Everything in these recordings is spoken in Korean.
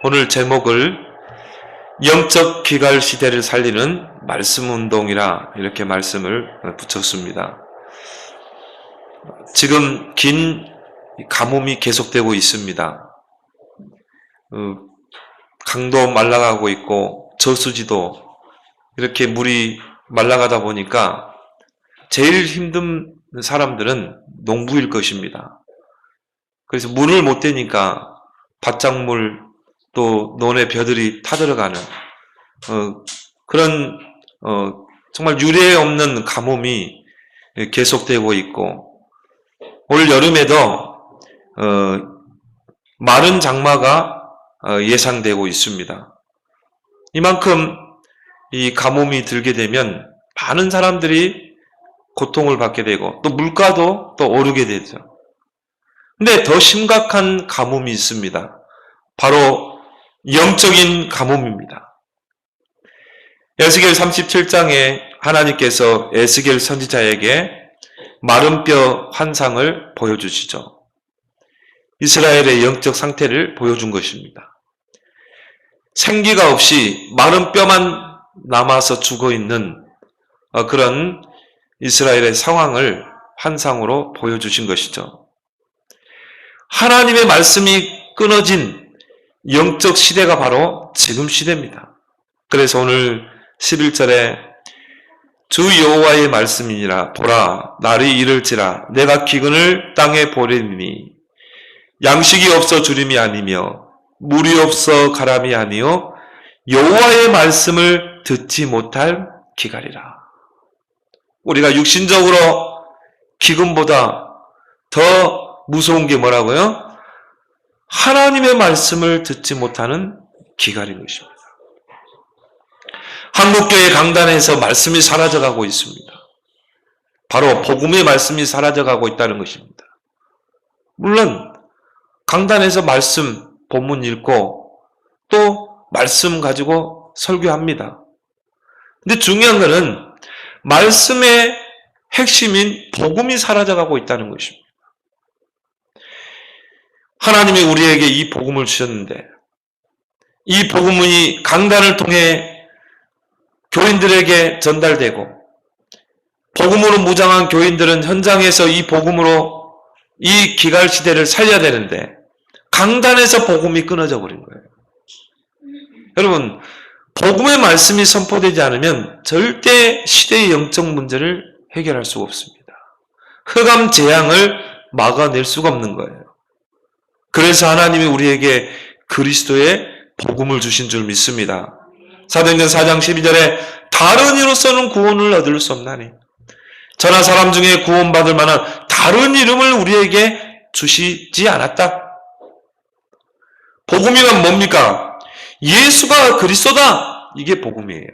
오늘 제목을 영적 기갈 시대를 살리는 말씀운동이라 이렇게 말씀을 붙였습니다. 지금 긴 가뭄이 계속되고 있습니다. 강도 말라가고 있고 저수지도 이렇게 물이 말라가다 보니까 제일 힘든 사람들은 농부일 것입니다. 그래서 물을 못 대니까 바짝물 또 논의 벼들이 타들어가는 그런 정말 유례 없는 가뭄이 계속되고 있고, 올 여름에도 마른 장마가 예상되고 있습니다. 이만큼 이 가뭄이 들게 되면 많은 사람들이 고통을 받게 되고 또 물가도 또 오르게 되죠. 근데 더 심각한 가뭄이 있습니다. 바로 영적인 가뭄입니다. 에스겔 37장에 하나님께서 에스겔 선지자에게 마른 뼈 환상을 보여주시죠. 이스라엘의 영적 상태를 보여준 것입니다. 생기가 없이 마른 뼈만 남아서 죽어있는 그런 이스라엘의 상황을 환상으로 보여주신 것이죠. 하나님의 말씀이 끊어진 영적 시대가 바로 지금 시대입니다. 그래서 오늘 11절에 주 여호와의 말씀이니라. 보라, 날이 이를지라. 내가 기근을 땅에 보내리니 양식이 없어 주림이 아니며 물이 없어 가람이 아니요 여호와의 말씀을 듣지 못할 기갈이라. 우리가 육신적으로 기근보다 더 무서운 게 뭐라고요? 하나님의 말씀을 듣지 못하는 기갈인 것입니다. 한국교회 강단에서 말씀이 사라져가고 있습니다. 바로 복음의 말씀이 사라져가고 있다는 것입니다. 물론 강단에서 말씀 본문 읽고 또 말씀 가지고 설교합니다. 근데 중요한 것은 말씀의 핵심인 복음이 사라져가고 있다는 것입니다. 하나님이 우리에게 이 복음을 주셨는데 이 복음이 강단을 통해 교인들에게 전달되고 복음으로 무장한 교인들은 현장에서 이 복음으로 이 기갈 시대를 살려야 되는데 강단에서 복음이 끊어져 버린 거예요. 여러분, 복음의 말씀이 선포되지 않으면 절대 시대의 영적 문제를 해결할 수가 없습니다. 흑암 재앙을 막아낼 수가 없는 거예요. 그래서 하나님이 우리에게 그리스도의 복음을 주신 줄 믿습니다. 사도행전 4장 12절에 다른 이로서는 구원을 얻을 수 없나니 저나 사람 중에 구원받을 만한 다른 이름을 우리에게 주시지 않았다. 복음이란 뭡니까? 예수가 그리스도다. 이게 복음이에요.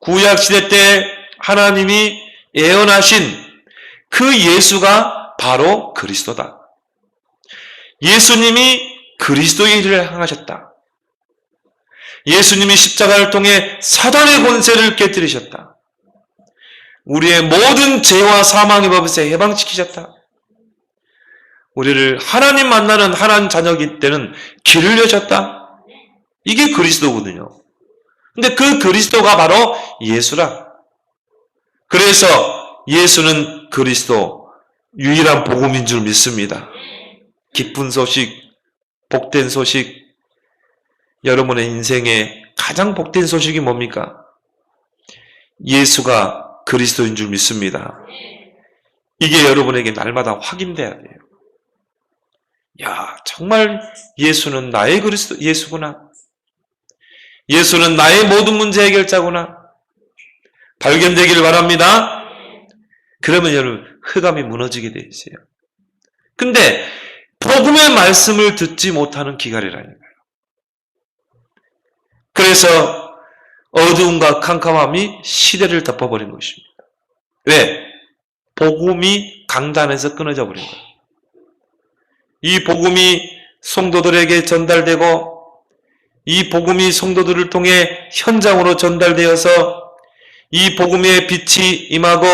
구약시대 때 하나님이 예언하신 그 예수가 바로 그리스도다. 예수님이 그리스도의 일을 행하셨다. 예수님이 십자가를 통해 사단의 권세를 깨뜨리셨다. 우리의 모든 죄와 사망의 법에서 해방시키셨다. 우리를 하나님 만나는 하나님 자녀이기 때는 길을 여셨다. 이게 그리스도거든요. 근데 그 그리스도가 바로 예수라. 그래서 예수는 그리스도 유일한 복음인 줄 믿습니다. 기쁜 소식, 복된 소식, 여러분의 인생에 가장 복된 소식이 뭡니까? 예수가 그리스도인 줄 믿습니다. 이게 여러분에게 날마다 확인돼야 돼요. 야, 정말 예수는 나의 그리스도, 예수구나. 예수는 나의 모든 문제 해결자구나. 발견되기를 바랍니다. 그러면 여러분, 흑암이 무너지게 돼 있어요. 근데 복음의 말씀을 듣지 못하는 기갈이라니까요. 그래서 어두움과 캄캄함이 시대를 덮어버린 것입니다. 왜? 복음이 강단에서 끊어져 버린 거예요. 이 복음이 성도들에게 전달되고 이 복음이 성도들을 통해 현장으로 전달되어서 이 복음의 빛이 임하고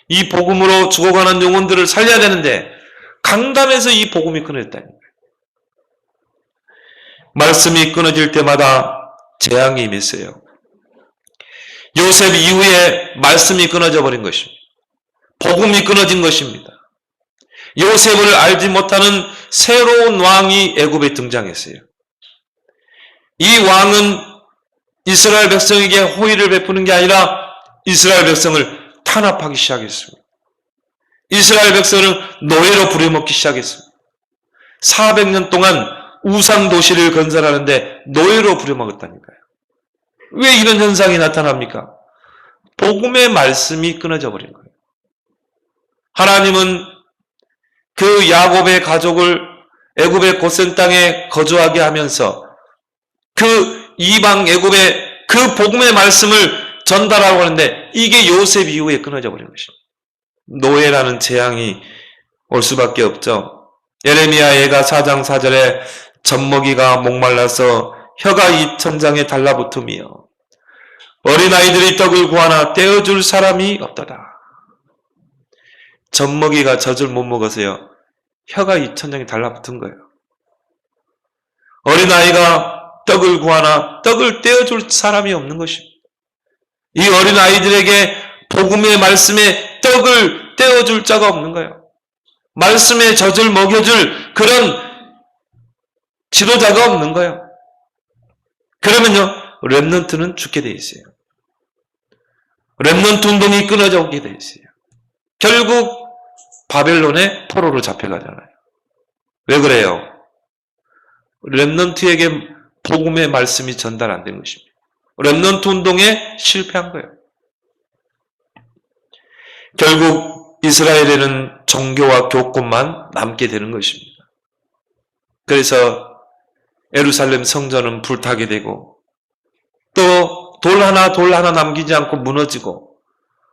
이 복음으로 죽어가는 영혼들을 살려야 되는데 강단에서 이 복음이 끊어졌다는 거예요. 말씀이 끊어질 때마다 재앙이 임했어요. 요셉 이후에 말씀이 끊어져 버린 것입니다. 복음이 끊어진 것입니다. 요셉을 알지 못하는 새로운 왕이 애굽에 등장했어요. 이 왕은 이스라엘 백성에게 호의를 베푸는 게 아니라 이스라엘 백성을 탄압하기 시작했습니다. 이스라엘 백성을 노예로 부려먹기 시작했습니다. 400년 동안 우상 도시를 건설하는데 노예로 부려먹었다니까요. 왜 이런 현상이 나타납니까? 복음의 말씀이 끊어져 버린 거예요. 하나님은 그 야곱의 가족을 애굽의 고센 땅에 거주하게 하면서 그 이방 애굽의 그 복음의 말씀을 전달하고 하는데 이게 요셉 이후에 끊어져 버린 것입니다. 노예라는 재앙이 올 수밖에 없죠. 예레미야 예가 4장 4절에 젖먹이가 목말라서 혀가 이 천장에 달라붙으며 어린아이들이 떡을 구하나 떼어줄 사람이 없도다. 젖먹이가 젖을 못 먹어서요. 혀가 이 천장에 달라붙은 거예요. 어린아이가 떡을 구하나 떡을 떼어줄 사람이 없는 것입니다. 이 어린아이들에게 복음의 말씀에 떡을 떼어줄 자가 없는 거예요. 말씀의 젖을 먹여줄 그런 지도자가 없는 거예요. 그러면요, 렘넌트는 죽게 돼 있어요. 렘넌트 운동이 끊어져 오게 돼 있어요. 결국 바벨론의 포로로 잡혀가잖아요. 왜 그래요? 렘넌트에게 복음의 말씀이 전달 안 된 것입니다. 렘넌트 운동에 실패한 거예요. 결국 이스라엘에는 종교와 교권만 남게 되는 것입니다. 그래서 예루살렘 성전은 불타게 되고 또 돌 하나 남기지 않고 무너지고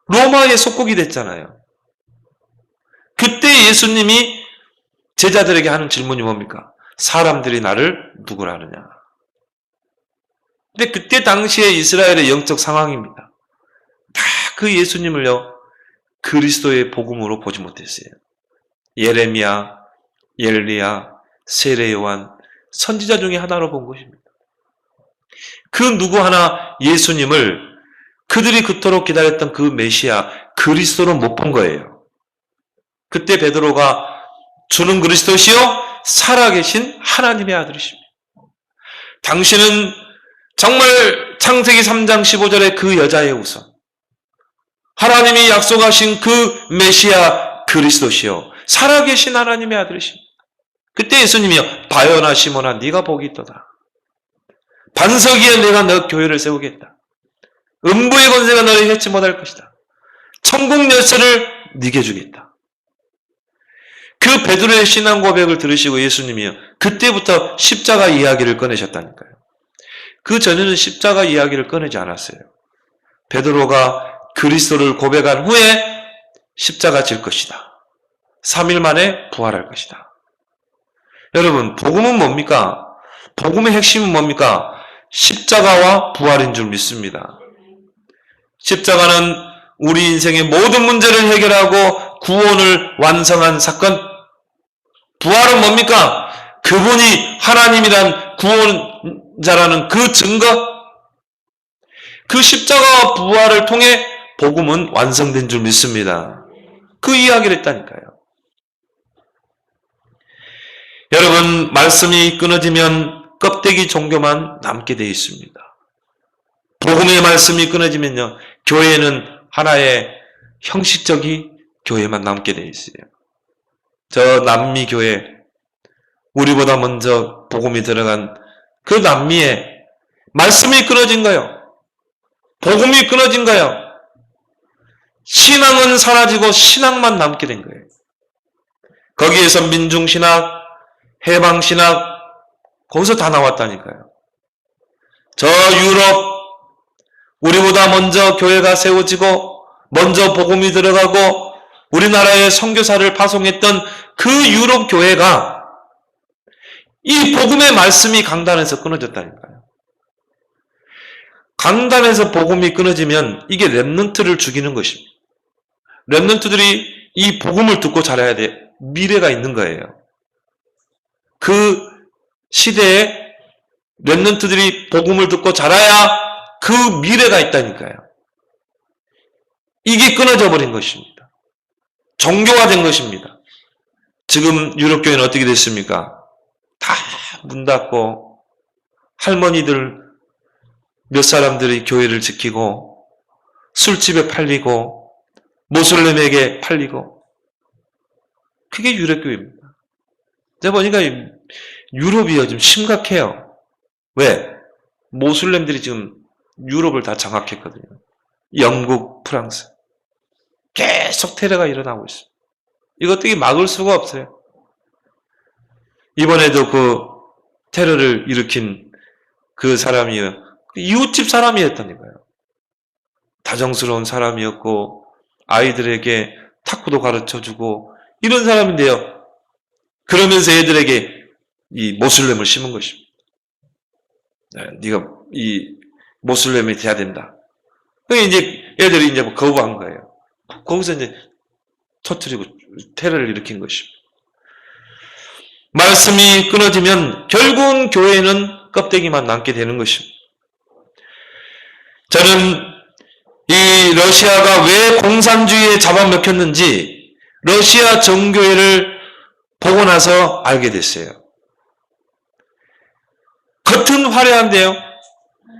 로마의 속국이 됐잖아요. 그때 예수님이 제자들에게 하는 질문이 뭡니까? 사람들이 나를 누구라 하느냐. 근데 그때 당시에 이스라엘의 영적 상황입니다. 다 그 예수님을요, 그리스도의 복음으로 보지 못했어요. 예레미야, 엘리야, 세례 요한, 선지자 중에 하나로 본 것입니다. 그 누구 하나 예수님을 그들이 그토록 기다렸던 그 메시아 그리스도로 못 본 거예요. 그때 베드로가 주는 그리스도시요 살아계신 하나님의 아들이십니다. 당신은 정말 창세기 3장 15절의 그 여자의 우선, 하나님이 약속하신 그 메시아 그리스도시요 살아계신 하나님의 아들이십니다. 그때 예수님이요, 바요나 시몬아 네가 복이 있도다. 반석 위에 내가 너 교회를 세우겠다. 음부의 권세가 너를 해치 못할 것이다. 천국 열쇠를 네게 주겠다. 그 베드로의 신앙 고백을 들으시고 예수님이요, 그때부터 십자가 이야기를 꺼내셨다니까요. 그 전에는 십자가 이야기를 꺼내지 않았어요. 베드로가 그리스도를 고백한 후에 십자가 질 것이다. 3일 만에 부활할 것이다. 여러분, 복음은 뭡니까? 복음의 핵심은 뭡니까? 십자가와 부활인 줄 믿습니다. 십자가는 우리 인생의 모든 문제를 해결하고 구원을 완성한 사건. 부활은 뭡니까? 그분이 하나님이란 구원자라는 그 증거. 그 십자가와 부활을 통해 복음은 완성된 줄 믿습니다. 그 이야기를 했다니까요. 여러분, 말씀이 끊어지면 껍데기 종교만 남게 되어 있습니다. 복음의 말씀이 끊어지면요, 교회는 하나의 형식적인 교회만 남게 되어 있어요. 저 남미 교회, 우리보다 먼저 복음이 들어간 그 남미에 말씀이 끊어진 거예요. 복음이 끊어진 거예요. 신앙은 사라지고 신앙만 남게 된 거예요. 거기에서 민중신학, 해방신학, 거기서 다 나왔다니까요. 저 유럽, 우리보다 먼저 교회가 세워지고 먼저 복음이 들어가고 우리나라에 선교사를 파송했던 그 유럽 교회가 이 복음의 말씀이 강단에서 끊어졌다니까요. 강단에서 복음이 끊어지면 이게 렘넌트를 죽이는 것입니다. 렘넌트들이 이 복음을 듣고 자라야 돼. 미래가 있는 거예요. 그 시대에 렘넌트들이 복음을 듣고 자라야 그 미래가 있다니까요. 이게 끊어져 버린 것입니다. 종교화 된 것입니다. 지금 유럽교회는 어떻게 됐습니까? 다 문 닫고 할머니들 몇 사람들이 교회를 지키고 술집에 팔리고 모슬렘에게 팔리고 그게 유럽교회입니다. 제가 보니까 유럽이 요즘 심각해요. 왜? 모슬렘들이 지금 유럽을 다 장악했거든요. 영국, 프랑스. 계속 테러가 일어나고 있어요. 이거 어떻게 막을 수가 없어요. 이번에도 그 테러를 일으킨 그 사람이 이웃집 사람이었다니까요. 다정스러운 사람이었고 아이들에게 탁구도 가르쳐주고 이런 사람인데요. 그러면서 애들에게 이 모슬렘을 심은 것입니다. 네가 이 모슬렘이 돼야 된다. 그러니까 이제 애들이 이제 거부한 거예요. 거기서 이제 터뜨리고 테러를 일으킨 것입니다. 말씀이 끊어지면 결국은 교회는 껍데기만 남게 되는 것입니다. 저는 이 러시아가 왜 공산주의에 잡아먹혔는지 러시아 정교회를 보고 나서 알게 됐어요. 겉은 화려한데요.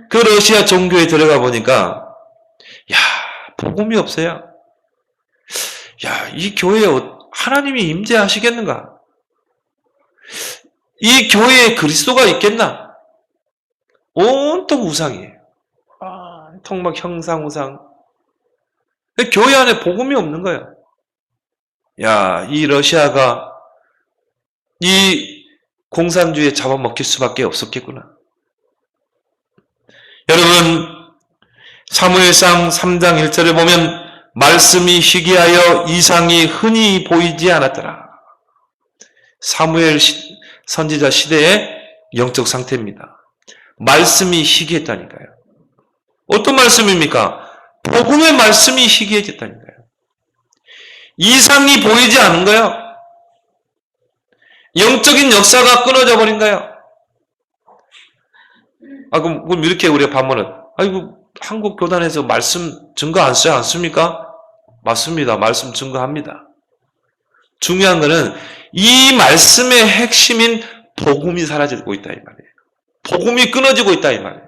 그 러시아 정교회에 들어가 보니까 복음이 없어요. 이 교회에 하나님이 임재하시겠는가? 이 교회에 그리스도가 있겠나? 온통 우상이에요. 온통 막 형상우상. 교회 안에 복음이 없는 거예요. 이 러시아가 이 공산주의에 잡아먹힐 수밖에 없었겠구나. 여러분, 사무엘상 3장 1절에 보면 말씀이 희귀하여 이상이 흔히 보이지 않았더라. 사무엘 선지자 시대의 영적 상태입니다. 말씀이 희귀했다니까요. 어떤 말씀입니까? 복음의 말씀이 희귀해졌다니까요. 이상이 보이지 않은 거예요. 영적인 역사가 끊어져 버린 거예요. 그럼 이렇게 우리가 반문은 한국 교단에서 말씀 증거 안 써요? 않습니까? 맞습니다. 말씀 증거합니다. 중요한 거는 이 말씀의 핵심인 복음이 사라지고 있다 이 말이에요. 복음이 끊어지고 있다 이 말이에요.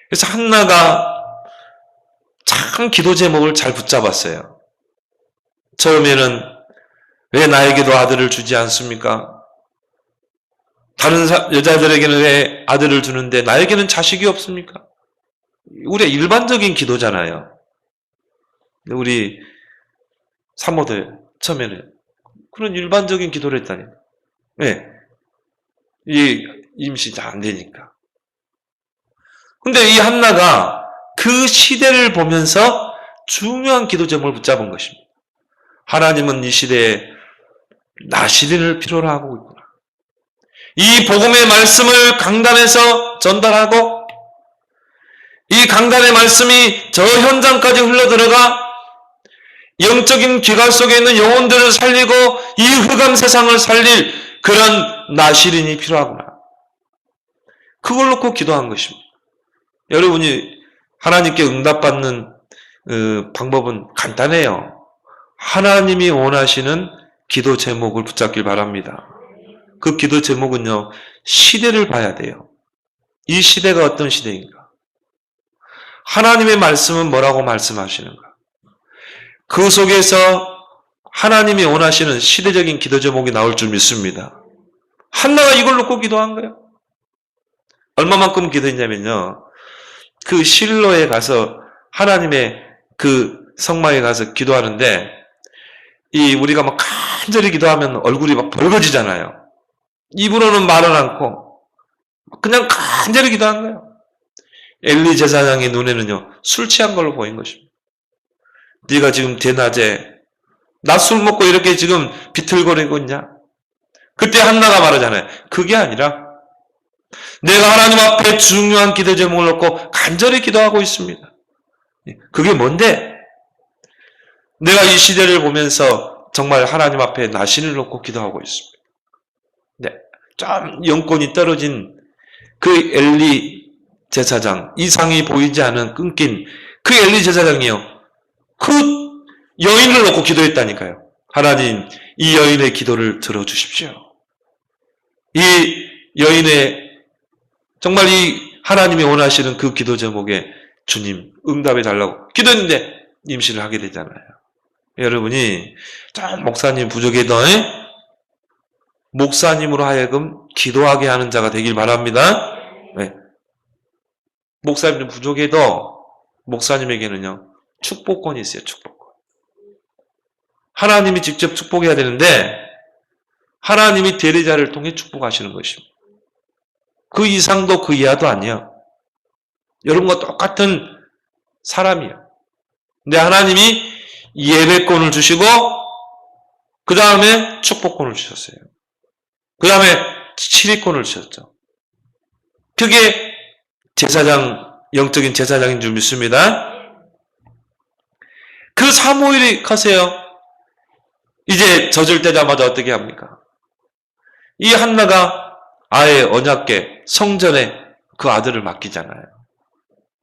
그래서 한나가 참 기도 제목을 잘 붙잡았어요. 처음에는 왜 나에게도 아들을 주지 않습니까? 다른 여자들에게는 왜 아들을 주는데 나에게는 자식이 없습니까? 우리의 일반적인 기도잖아요. 우리 사모들 처음에는 그런 일반적인 기도를 했다니. 왜? 이 임신 잘 안 되니까. 근데 이 한나가 그 시대를 보면서 중요한 기도 제목을 붙잡은 것입니다. 하나님은 이 시대에 나시린을 필요로 하고 있구나. 이 복음의 말씀을 강단에서 전달하고 이 강단의 말씀이 저 현장까지 흘러들어가 영적인 기갈 속에 있는 영혼들을 살리고 이 흑암 세상을 살릴 그런 나시린이 필요하구나. 그걸 놓고 기도한 것입니다. 여러분이 하나님께 응답받는 방법은 간단해요. 하나님이 원하시는 기도 제목을 붙잡길 바랍니다. 그 기도 제목은요, 시대를 봐야 돼요. 이 시대가 어떤 시대인가? 하나님의 말씀은 뭐라고 말씀하시는가? 그 속에서 하나님이 원하시는 시대적인 기도 제목이 나올 줄 믿습니다. 한나가 이걸 놓고 기도한 거예요. 얼마만큼 기도했냐면요. 그 실로에 가서 하나님의 그 성막에 가서 기도하는데 우리가 막 간절히 기도하면 얼굴이 막 붉어지잖아요. 입으로는 말은 않고 그냥 간절히 기도한 거예요. 엘리 제사장의 눈에는요. 술 취한 걸로 보인 것입니다. 네가 지금 대낮에 낮술 먹고 이렇게 지금 비틀거리고 있냐? 그때 한나가 말하잖아요. 그게 아니라 내가 하나님 앞에 중요한 기도 제목을 놓고 간절히 기도하고 있습니다. 그게 뭔데? 내가 이 시대를 보면서 정말 하나님 앞에 나신을 놓고 기도하고 있습니다. 네. 좀 영권이 떨어진 그 엘리 제사장, 이상이 보이지 않은 끊긴 그 엘리 제사장이요. 그 여인을 놓고 기도했다니까요. 하나님, 이 여인의 기도를 들어주십시오. 이 여인의 정말 이 하나님이 원하시는 그 기도 제목에 주님 응답해 달라고 기도했는데 임신을 하게 되잖아요. 여러분이 좀 목사님 부족해도 목사님으로 하여금 기도하게 하는 자가 되길 바랍니다. 네. 목사님 부족해도 목사님에게는요 축복권이 있어요. 축복권. 하나님이 직접 축복해야 되는데 하나님이 대리자를 통해 축복하시는 것입니다. 그 이상도 그 이하도 아니에요. 여러분과 똑같은 사람이에요. 근데 하나님이 예배권을 주시고 그 다음에 축복권을 주셨어요. 그 다음에 치리권을 주셨죠. 그게 제사장, 영적인 제사장인 줄 믿습니다. 그 사무엘이 커세요. 이제 젖을 떼자마자 어떻게 합니까? 이 한나가 아예 언약궤 성전에 그 아들을 맡기잖아요.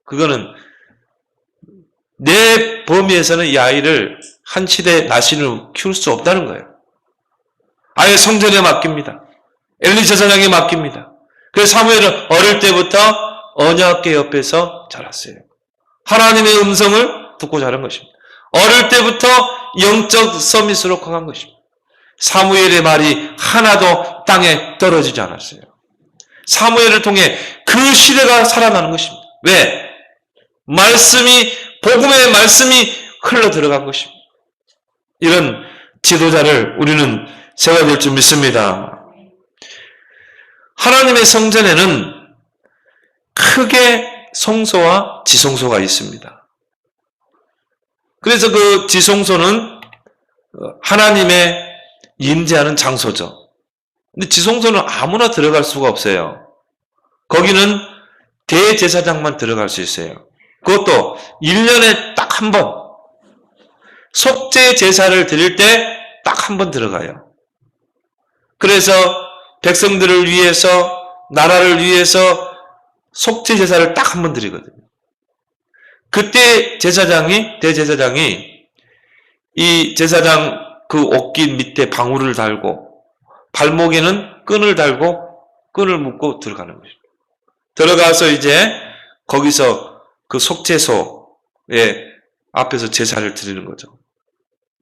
그거는 내 범위에서는 이 아이를 한 시대 나신으로 키울 수 없다는 거예요. 아예 성전에 맡깁니다. 엘리 제사장에 맡깁니다. 그래서 사무엘은 어릴 때부터 언약궤 옆에서 자랐어요. 하나님의 음성을 듣고 자란 것입니다. 어릴 때부터 영적 서밋으로 커간 것입니다. 사무엘의 말이 하나도 땅에 떨어지지 않았어요. 사무엘을 통해 그 시대가 살아나는 것입니다. 왜? 복음의 말씀이 흘러 들어간 것입니다. 이런 지도자를 우리는 세워야 될 줄 믿습니다. 하나님의 성전에는 크게 성소와 지성소가 있습니다. 그래서 그 지성소는 하나님의 임재하는 장소죠. 근데 지성소는 아무나 들어갈 수가 없어요. 거기는 대제사장만 들어갈 수 있어요. 그것도 1년에 딱 한 번, 속죄 제사를 드릴 때 딱 한 번 들어가요. 그래서 백성들을 위해서, 나라를 위해서 속죄 제사를 딱 한 번 드리거든요. 그때 대제사장이 이 제사장 그 옷깃 밑에 방울을 달고 발목에는 끈을 달고 끈을 묶고 들어가는 것입니다. 들어가서 이제 거기서 그 속죄소의 앞에서 제사를 드리는 거죠.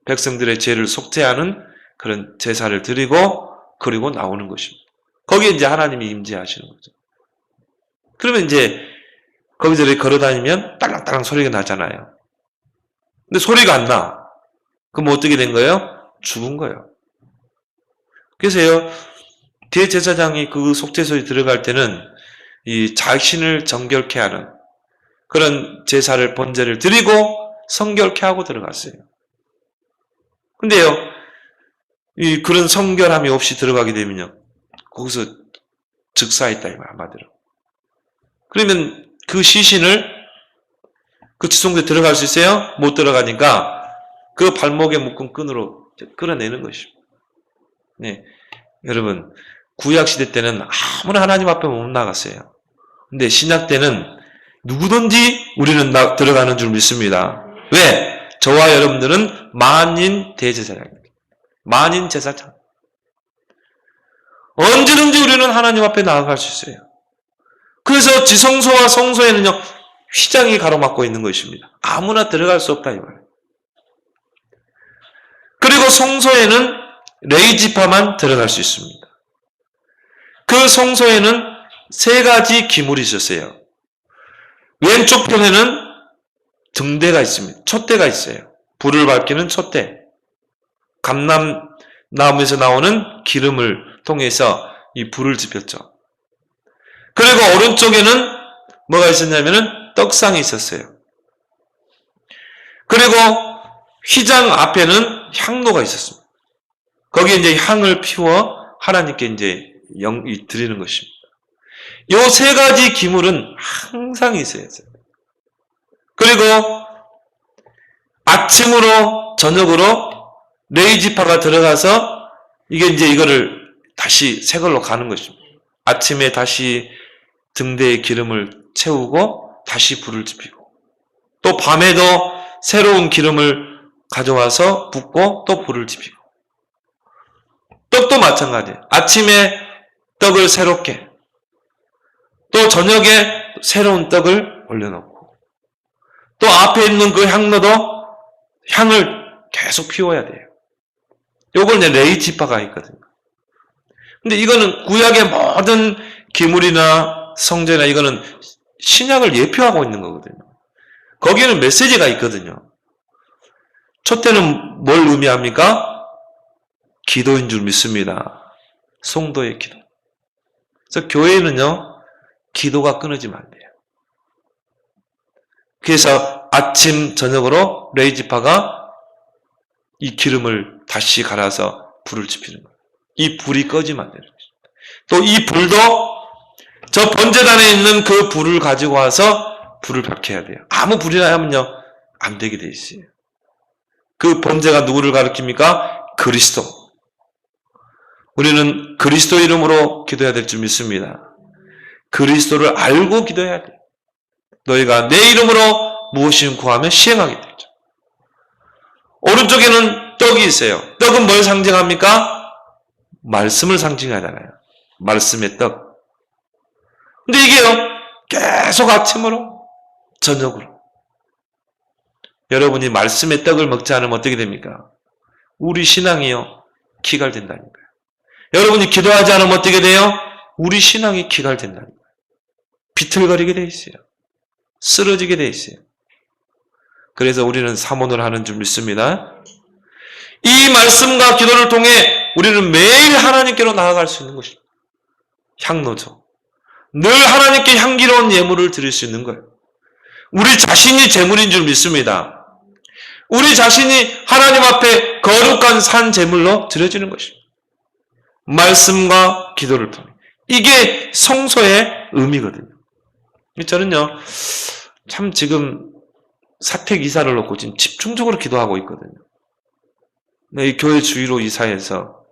백성들의 죄를 속죄하는 그런 제사를 드리고 그리고 나오는 것입니다. 거기에 이제 하나님이 임재하시는 거죠. 그러면 이제 거기서 이렇게 걸어다니면 딸랑딸랑 소리가 나잖아요. 근데 소리가 안 나. 그럼 어떻게 된 거예요? 죽은 거예요. 그래서요, 대제사장이 그 속죄소에 들어갈 때는 이 자신을 정결케 하는 그런 제사를, 번제를 드리고 성결케 하고 들어갔어요. 근데요, 그런 성결함이 없이 들어가게 되면요, 거기서 즉사했다, 이 말, 한마디로. 그러면 그 시신을 그 지성소에 들어갈 수 있어요? 못 들어가니까 그 발목에 묶은 끈으로 끌어내는 것입니다. 네. 여러분, 구약시대 때는 아무나 하나님 앞에 못 나갔어요. 근데 신약 때는 누구든지 우리는 들어가는 줄 믿습니다. 왜? 저와 여러분들은 만인 대제사장입니다. 만인 제사장. 언제든지 우리는 하나님 앞에 나아갈 수 있어요. 그래서 지성소와 성소에는요, 휘장이 가로막고 있는 것입니다. 아무나 들어갈 수 없다, 이 말이에요. 그리고 성소에는 레이지파만 들어갈 수 있습니다. 그 성소에는 3가지 기물이 있었어요. 왼쪽 편에는 등대가 있습니다. 촛대가 있어요. 불을 밝히는 촛대. 감람나무에서 나오는 기름을 통해서 이 불을 지폈죠. 그리고 오른쪽에는 뭐가 있었냐면은 떡상이 있었어요. 그리고 휘장 앞에는 향로가 있었습니다. 거기에 이제 향을 피워 하나님께 이제 드리는 것입니다. 요 3가지 기물은 항상 있어야 돼요. 그리고 아침으로 저녁으로 레이지파가 들어가서 이게 이제 이거를 다 다시 새 걸로 가는 것입니다. 아침에 다시 등대에 기름을 채우고 다시 불을 지피고, 또 밤에도 새로운 기름을 가져와서 붓고 또 불을 지피고, 떡도 마찬가지예요. 아침에 떡을 새롭게, 또 저녁에 새로운 떡을 올려놓고, 또 앞에 있는 그 향로도 향을 계속 피워야 돼요. 요걸 이제 레이지파가 있거든요. 근데 이거는 구약의 모든 기물이나 성전이나 이거는 신약을 예표하고 있는 거거든요. 거기에는 메시지가 있거든요. 첫째는 뭘 의미합니까? 기도인 줄 믿습니다. 성도의 기도. 그래서 교회는요, 기도가 끊어지면 안 돼요. 그래서 아침, 저녁으로 레이지파가 이 기름을 다시 갈아서 불을 지피는 거예요. 이 불이 꺼지면 안 되는 거죠. 또 이 불도 저 번제단에 있는 그 불을 가지고 와서 불을 밝혀야 돼요. 아무 불이나 하면요, 안 되게 돼 있어요. 그 번제가 누구를 가리킵니까? 그리스도. 우리는 그리스도 이름으로 기도해야 될 줄 믿습니다. 그리스도를 알고 기도해야 돼요. 너희가 내 이름으로 무엇을 구하면 시행하게 되죠. 오른쪽에는 떡이 있어요. 떡은 뭘 상징합니까? 말씀을 상징하잖아요. 말씀의 떡. 근데 이게요, 계속 아침으로, 저녁으로. 여러분이 말씀의 떡을 먹지 않으면 어떻게 됩니까? 우리 신앙이요, 기갈된다는 거예요. 여러분이 기도하지 않으면 어떻게 돼요? 우리 신앙이 기갈된다는 거예요. 비틀거리게 돼 있어요. 쓰러지게 돼 있어요. 그래서 우리는 사모를 하는 줄 믿습니다. 이 말씀과 기도를 통해 우리는 매일 하나님께로 나아갈 수 있는 것입니다. 향로죠. 늘 하나님께 향기로운 예물을 드릴 수 있는 거예요. 우리 자신이 제물인 줄 믿습니다. 우리 자신이 하나님 앞에 거룩한 산 제물로 드려지는 것입니다. 말씀과 기도를 통해. 이게 성소의 의미거든요. 저는요, 참 지금 사택 이사를 놓고 지금 집중적으로 기도하고 있거든요. 이 교회 주위로 이사해서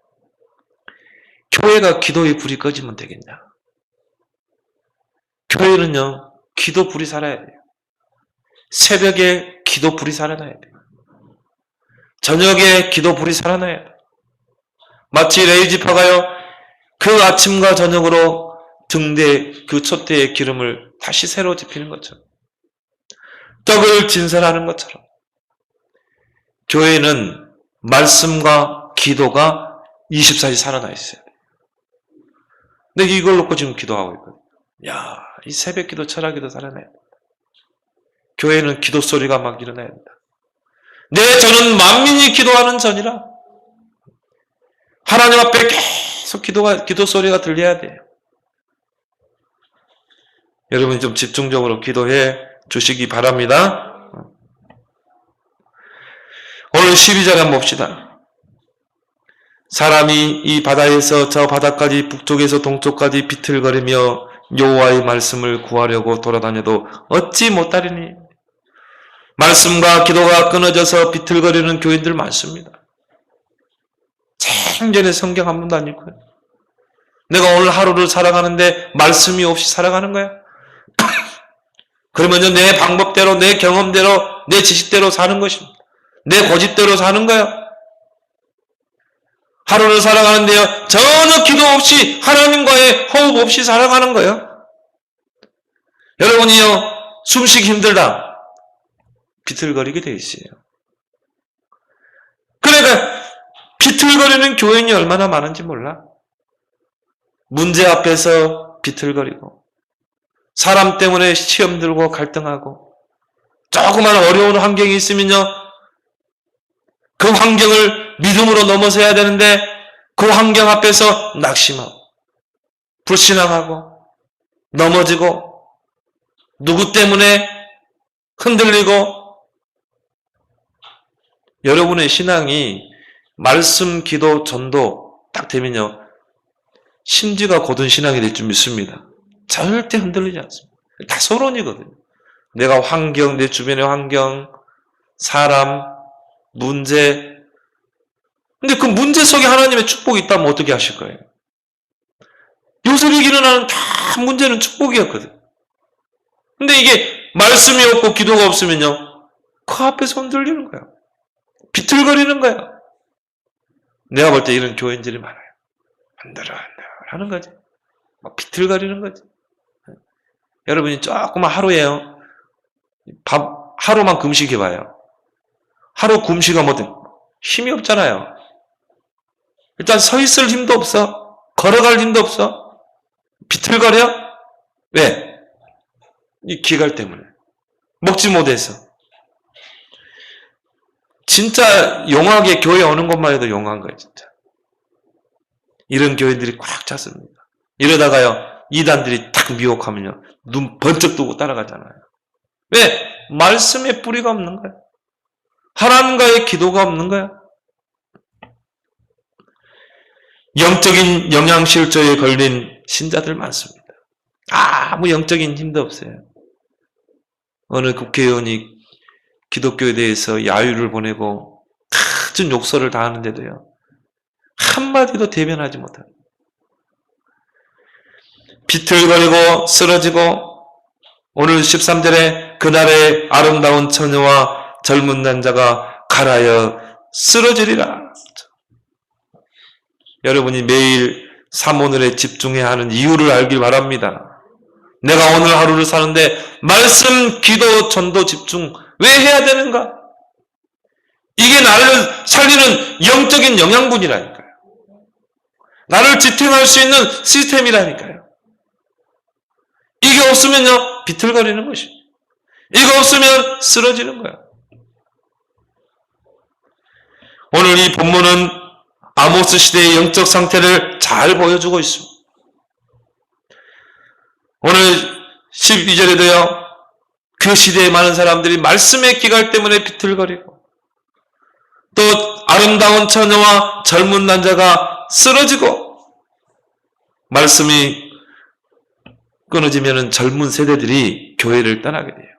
교회가 기도의 불이 꺼지면 되겠냐? 교회는요, 기도 불이 살아야 돼요. 새벽에 기도 불이 살아나야 돼요. 저녁에 기도 불이 살아나야 돼요. 마치 레이지파가요, 그 아침과 저녁으로 등대, 그 촛대의 기름을 다시 새로 지피는 것처럼, 떡을 진설하는 것처럼, 교회는 말씀과 기도가 24시 살아나 있어요. 근데 이걸 놓고 지금 기도하고 있거든요. 야, 이 새벽 기도, 철학 기도 살아나야 된다. 교회는 기도 소리가 막 일어나야 된다. 내 전은 만민이 기도하는 전이라. 하나님 앞에 계속 기도 소리가 들려야 돼요. 여러분이 좀 집중적으로 기도해 주시기 바랍니다. 오늘 12절 한번 봅시다. 사람이 이 바다에서 저 바다까지 북쪽에서 동쪽까지 비틀거리며 여호와의 말씀을 구하려고 돌아다녀도 얻지 못하리니. 말씀과 기도가 끊어져서 비틀거리는 교인들 많습니다. 생전에 성경 한 번도 안 읽고요. 내가 오늘 하루를 살아가는데 말씀이 없이 살아가는 거야. 그러면요, 내 방법대로, 내 경험대로, 내 지식대로 사는 것입니다. 내 고집대로 사는 거야. 하루를 살아가는데요, 전혀 기도 없이, 하나님과의 호흡 없이 살아가는 거예요. 여러분이요, 숨쉬기 힘들다. 비틀거리게 돼 있어요. 그러니까 비틀거리는 교인이 얼마나 많은지 몰라. 문제 앞에서 비틀거리고, 사람 때문에 시험 들고 갈등하고, 조그만 어려운 환경이 있으면요, 그 환경을 믿음으로 넘어서야 되는데 그 환경 앞에서 낙심하고, 불신앙하고, 넘어지고, 누구 때문에 흔들리고. 여러분의 신앙이 말씀, 기도, 전도 딱 되면요, 심지가 곧은 신앙이 될 줄 믿습니다. 절대 흔들리지 않습니다. 다 서론이거든요. 내가 환경, 내 주변의 환경, 사람, 문제. 근데 그 문제 속에 하나님의 축복이 있다면 어떻게 하실 거예요? 요셉이 일어나는 다 문제는 축복이었거든. 근데 이게 말씀이 없고 기도가 없으면요, 그 앞에서 흔들리는 거야. 비틀거리는 거야. 내가 볼 때 이런 교인들이 많아요. 흔들어 하는 거지. 막 비틀거리는 거지. 여러분이 조금만 하루에요, 하루만 금식해봐요. 하루 금식하면 힘이 없잖아요. 일단 서 있을 힘도 없어. 걸어갈 힘도 없어. 비틀거려? 왜? 이 기갈 때문에. 먹지 못해서. 진짜 용하게 교회 오는 것만 해도 용한 거예요, 진짜. 이런 교회들이 꽉 찼습니다. 이러다가요, 이단들이 탁 미혹하면요, 눈 번쩍 뜨고 따라가잖아요. 왜? 말씀에 뿌리가 없는 거야. 하나님과의 기도가 없는 거야. 영적인 영양실조에 걸린 신자들 많습니다. 아무 영적인 힘도 없어요. 어느 국회의원이 기독교에 대해서 야유를 보내고 갖은 욕설을 다 하는데도요, 한마디도 대변하지 못합니다. 비틀거리고 쓰러지고, 오늘 13절에 그날의 아름다운 처녀와 젊은 남자가 갈아여 쓰러지리라. 여러분이 매일 사모늘에 집중해야 하는 이유를 알길 바랍니다. 내가 오늘 하루를 사는데 말씀, 기도, 전도 집중 왜 해야 되는가? 이게 나를 살리는 영적인 영양분이라니까요. 나를 지탱할 수 있는 시스템이라니까요. 이게 없으면요, 비틀거리는 것입니다. 이거 없으면 쓰러지는 거야. 오늘 이 본문은 아모스 시대의 영적 상태를 잘 보여주고 있습니다. 오늘 12절에도요, 그 시대에 많은 사람들이 말씀의 기갈 때문에 비틀거리고, 또 아름다운 처녀와 젊은 남자가 쓰러지고, 말씀이 끊어지면 젊은 세대들이 교회를 떠나게 돼요.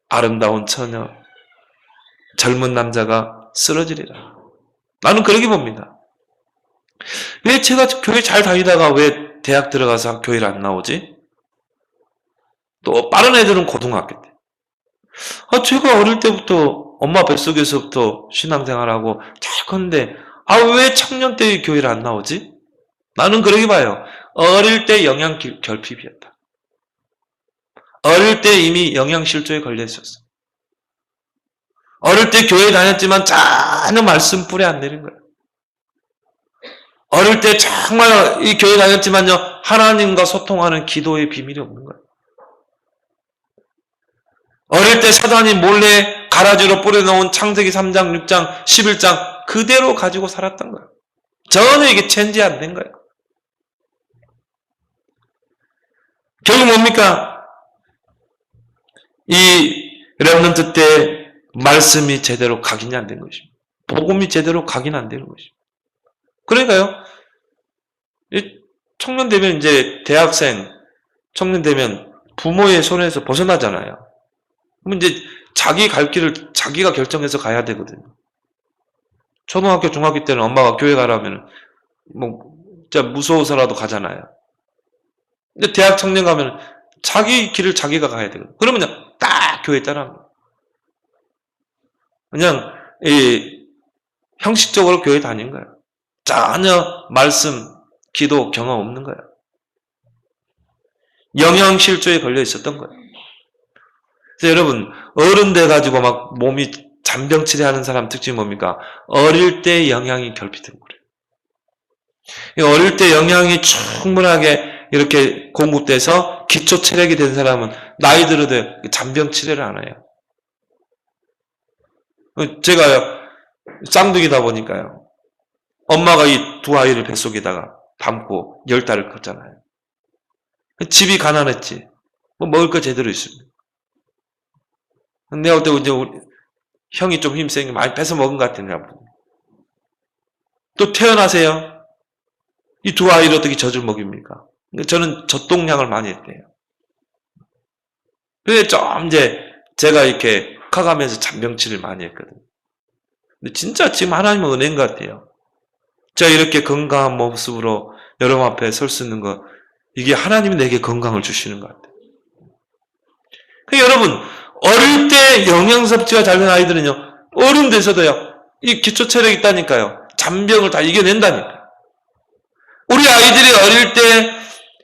아름다운 처녀, 젊은 남자가 쓰러지리라. 나는 그러게 봅니다. 왜 제가 교회 잘 다니다가 왜 대학 들어가서 교회를 안 나오지? 또 빠른 애들은 고등학교 때. 제가 어릴 때부터 엄마 뱃속에서부터 신앙생활하고 잘 컸는데 왜 청년 때 교회를 안 나오지? 나는 그러게 봐요. 어릴 때 영양 결핍이었다. 어릴 때 이미 영양실조에 걸려 있었어. 어릴 때 교회 다녔지만 전혀 말씀 뿌리 안 내린 거예요. 어릴 때 정말 이 교회 다녔지만요, 하나님과 소통하는 기도의 비밀이 없는 거예요. 어릴 때 사단이 몰래 가라지로 뿌려놓은 창세기 3장, 6장, 11장 그대로 가지고 살았던 거예요. 전혀 이게 체인지 안 된 거예요. 결국 뭡니까? 이 렘넌트 때 말씀이 제대로 각인이 안 된 것입니다. 복음이 제대로 각인 안 되는 것입니다. 그러니까요, 청년 되면 이제 대학생, 청년 되면 부모의 손에서 벗어나잖아요. 그럼 이제 자기 갈 길을 자기가 결정해서 가야 되거든요. 초등학교, 중학교 때는 엄마가 교회 가라면 진짜 무서워서라도 가잖아요. 근데 대학 청년 가면 자기 길을 자기가 가야 되거든요. 그러면 딱 교회 따라합니다. 그냥 형식적으로 교회 다닌 거예요. 전혀 말씀, 기도, 경험 없는 거예요. 영양실조에 걸려 있었던 거예요. 그래서 여러분, 어른 돼가지고 막 몸이 잔병치레하는 사람 특징이 뭡니까? 어릴 때 영양이 결핍된 거예요. 어릴 때 영양이 충분하게 이렇게 공급돼서 기초 체력이 된 사람은 나이 들어도 잔병치레를 안 해요. 제가 쌍둥이다 보니까요, 엄마가 이 두 아이를 뱃속에다가 담고 10달을 컸잖아요. 집이 가난했지. 먹을 거 제대로 있습니다. 내가 볼 때 이제 형이 좀 힘센 게 많이 뺏어 먹은 것 같아요. 또 태어나세요. 이 두 아이를 어떻게 젖을 먹입니까? 저는 젖동량을 많이 했대요. 그래서 좀 이제 제가 이렇게 커가면서 잔병치를 많이 했거든요. 근데 진짜 지금 하나님은 은혜인 것 같아요. 제가 이렇게 건강한 모습으로 여러분 앞에 설 수 있는 거, 이게 하나님이 내게 건강을 주시는 것 같아요. 그러니까 여러분, 어릴 때 영양 섭취가 잘 된 아이들은요, 어른 돼서도요, 이 기초 체력이 있다니까요. 잔병을 다 이겨낸다니까. 우리 아이들이 어릴 때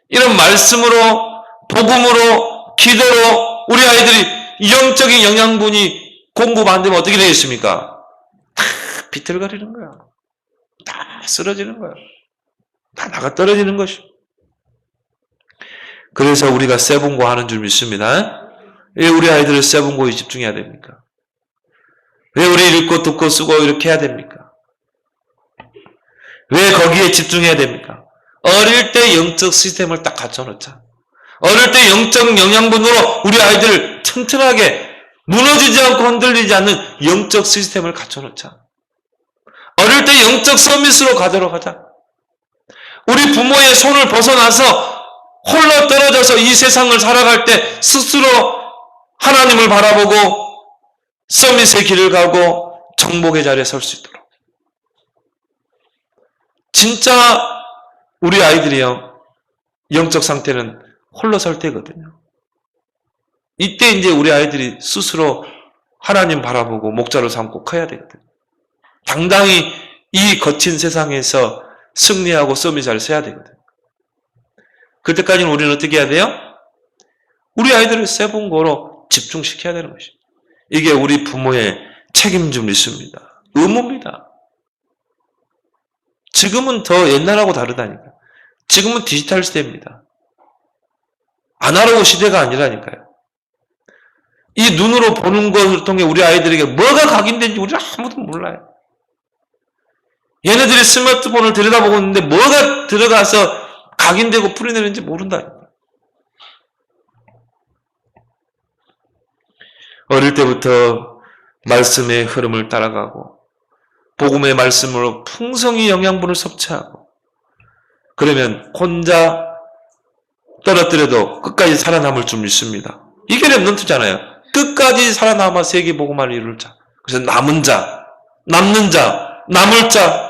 이런 말씀으로, 복음으로, 기도로 우리 아이들이 영적인 영양분이 공부 안 되면 어떻게 되겠습니까? 다 비틀거리는 거야. 다 쓰러지는 거야. 다 나가 떨어지는 것이. 그래서 우리가 세분고 하는 줄 믿습니다. 왜 우리 아이들을 세분고에 집중해야 됩니까? 왜 우리 읽고 듣고 쓰고 이렇게 해야 됩니까? 왜 거기에 집중해야 됩니까? 어릴 때 영적 시스템을 딱 갖춰놓자. 어릴 때 영적 영양분으로 우리 아이들을 튼튼하게 무너지지 않고 흔들리지 않는 영적 시스템을 갖춰놓자. 어릴 때 영적 서밋으로 가도록 하자. 우리 부모의 손을 벗어나서 홀로 떨어져서 이 세상을 살아갈 때 스스로 하나님을 바라보고 서밋의 길을 가고 정복의 자리에 설 수 있도록. 진짜 우리 아이들이요, 영적 상태는 홀로 설 때거든요. 이때 이제 우리 아이들이 스스로 하나님 바라보고 목자로 삼고 커야 되거든요. 당당히 이 거친 세상에서 승리하고 서밋 잘 서야 되거든요. 그때까지는 우리는 어떻게 해야 돼요? 우리 아이들을 세분고로 집중시켜야 되는 것입니다. 이게 우리 부모의 책임질 있습니다. 의무입니다. 지금은 더 옛날하고 다르다니까. 지금은 디지털 시대입니다. 아날로그 시대가 아니라니까요. 이 눈으로 보는 것을 통해 우리 아이들에게 뭐가 각인된지 우리는 아무도 몰라요. 얘네들이 스마트폰을 들여다보고 있는데 뭐가 들어가서 각인되고 풀이되는지 모른다니까. 어릴 때부터 말씀의 흐름을 따라가고 복음의 말씀으로 풍성히 영양분을 섭취하고 그러면 혼자 떨어뜨려도 끝까지 살아남을 줄 믿습니다. 이게 렘넌트잖아요. 끝까지 살아남아 세계 복음화를 이룰 자. 그래서 남은 자, 남는 자, 남을 자.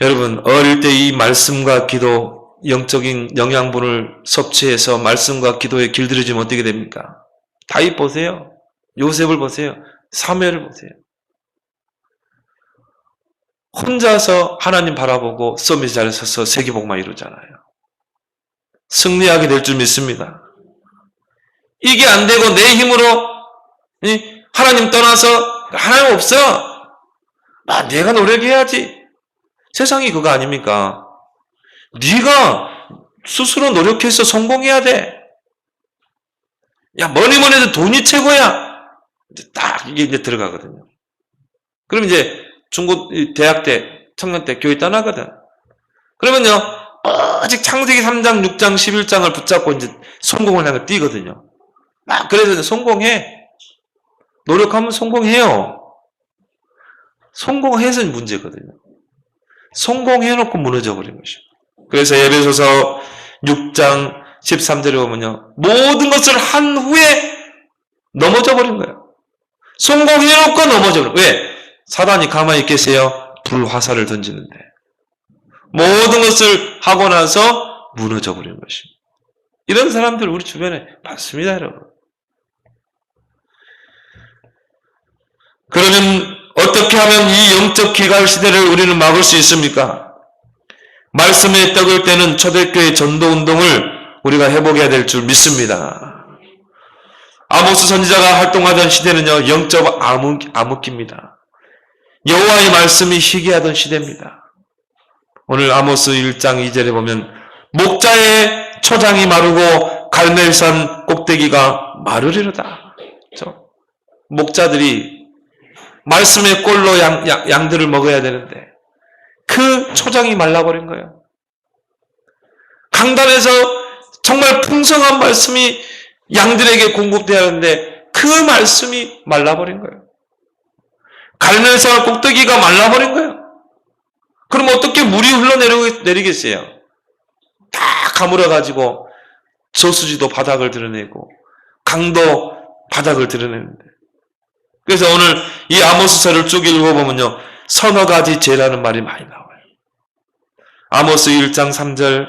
여러분, 어릴 때 이 말씀과 기도, 영적인 영양분을 섭취해서 말씀과 기도에 길들여지면 어떻게 됩니까? 다윗 보세요. 요셉을 보세요. 사무엘을 보세요. 혼자서 하나님 바라보고 서밋 자리에 서서 세계복만 이루잖아요. 승리하게 될 줄 믿습니다. 이게 안 되고 내 힘으로 하나님 떠나서 하나님 없어. 내가 노력해야지. 세상이 그거 아닙니까? 네가 스스로 노력해서 성공해야 돼. 야, 뭐니 해도 돈이 최고야. 딱 이게 이제 들어가거든요. 그럼 이제 대학 때, 청년 때 교회 떠나거든. 그러면요, 오직 창세기 3장, 6장, 11장을 붙잡고 이제 성공을 향해 뛰거든요. 그래서 이제 성공해. 노력하면 성공해요. 성공해서 문제거든요. 성공해놓고 무너져버린 것이죠. 그래서 에베소서 6장 13절에 보면요, 모든 것을 한 후에 넘어져 버린 거예요. 성공해놓고 넘어져 버린 거예요. 왜? 사단이 가만히 계세요. 불화살을 던지는데 모든 것을 하고 나서 무너져 버린 것입니다. 이런 사람들 우리 주변에 많습니다, 여러분. 그러면 어떻게 하면 이 영적 기갈 시대를 우리는 막을 수 있습니까? 말씀의 떡을 떼는 초대교회 전도운동을 우리가 해보게 될 줄 믿습니다. 아모스 선지자가 활동하던 시대는요, 영적 암흑기입니다. 여호와의 말씀이 희귀하던 시대입니다. 오늘 아모스 1장 2절에 보면 목자의 초장이 마르고 갈멜산 꼭대기가 마르리로다. 목자들이 말씀의 꼴로 양들을 먹어야 되는데 그 초장이 말라버린 거예요. 강단에서 정말 풍성한 말씀이 양들에게 공급되어야 하는데 그 말씀이 말라버린 거예요. 갈멜산 꼭대기가 말라버린 거예요. 그럼 어떻게 물이 흘러내리겠어요? 다 가물어가지고 저수지도 바닥을 드러내고 강도 바닥을 드러내는데, 그래서 오늘 이 아모스서를 쭉 읽어보면요, 서너 가지 죄라는 말이 많이 나와요. 아모스 1장 3절,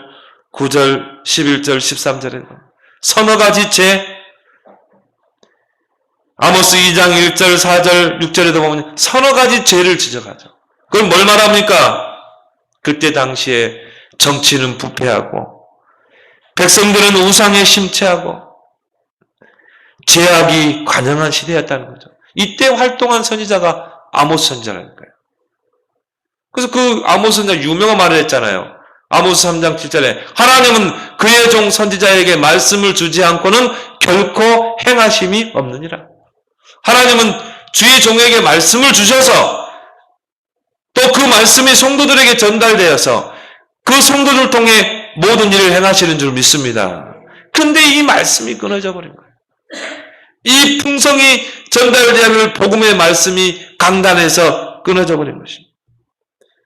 9절, 11절, 13절에 서너 가지 죄, 아모스 2장 1절, 4절, 6절에도 보면 서너 가지 죄를 지적하죠. 그건 뭘 말합니까? 그때 당시에 정치는 부패하고 백성들은 우상에 심취하고 죄악이 관영한 시대였다는 거죠. 이때 활동한 선지자가 아모스 선지자라니까요. 그래서 그 아모스 선지자 유명한 말을 했잖아요. 아모스 3장 7절에 하나님은 그의 종 선지자에게 말씀을 주지 않고는 결코 행하심이 없느니라. 하나님은 주의 종에게 말씀을 주셔서 또 그 말씀이 성도들에게 전달되어서 그 성도들 통해 모든 일을 행하시는 줄 믿습니다. 근데 이 말씀이 끊어져 버린 거예요. 이 풍성이 전달되어야 할 복음의 말씀이 강단에서 끊어져 버린 것입니다.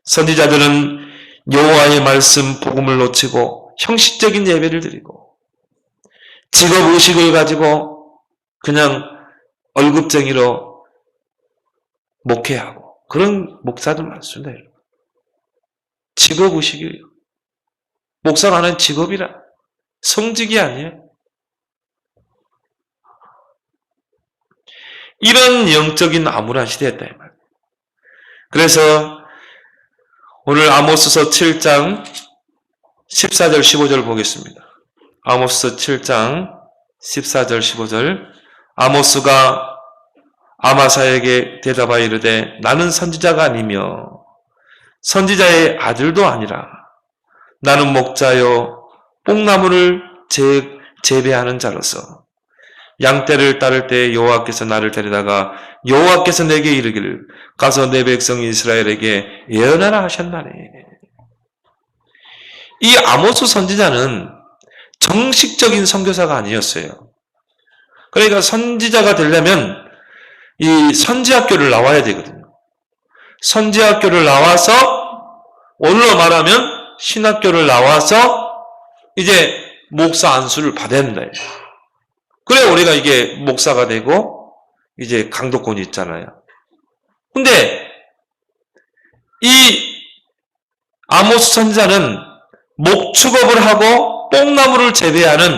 선지자들은 여호와의 말씀 복음을 놓치고 형식적인 예배를 드리고 직업의식을 가지고 그냥 월급쟁이로 목회하고 그런 목사들 많습니다. 직업의식이에요. 목사가 하는 직업이라 성직이 아니에요. 이런 영적인 암울한 시대였다 이 말이에요. 그래서 오늘 아모스서 7장 14절 15절 보겠습니다. 아모스 7장 14절 15절 아모스가 아마사에게 대답하여 이르되 나는 선지자가 아니며 선지자의 아들도 아니라 나는 목자요 뽕나무를 재배하는 자로서 양떼를 따를 때 여호와께서 나를 데려다가 여호와께서 내게 이르기를 가서 내 백성 이스라엘에게 예언하라 하셨나니. 이 아모스 선지자는 정식적인 선교사가 아니었어요. 그러니까 선지자가 되려면 이 선지학교를 나와야 되거든요. 선지학교를 나와서 오늘로 말하면 신학교를 나와서 이제 목사 안수를 받아야 된다. 그래 우리가 이게 목사가 되고 이제 강도권이 있잖아요. 근데 이 아모스 선지자는 목축업을 하고 뽕나무를 재배하는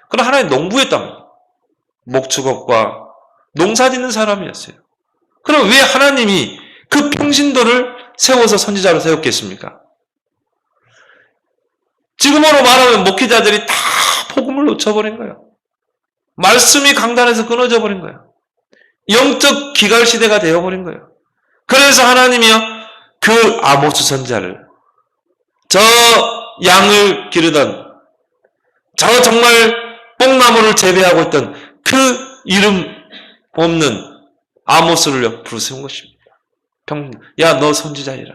그런 하나의 농부였단 말이에요. 목축업과 농사 짓는 사람이었어요. 그럼 왜 하나님이 그 평신도를 세워서 선지자로 세웠겠습니까? 지금으로 말하면 목회자들이 다 복음을 놓쳐버린 거예요. 말씀이 강단에서 끊어져 버린 거예요. 영적 기갈시대가 되어버린 거예요. 그래서 하나님이요 그 아모스 선지자를 저 양을 기르던 저 정말 뽕나무를 재배하고 있던 그 이름 없는 아모스를 옆으로 세운 것입니다. 야, 너 선지자이라.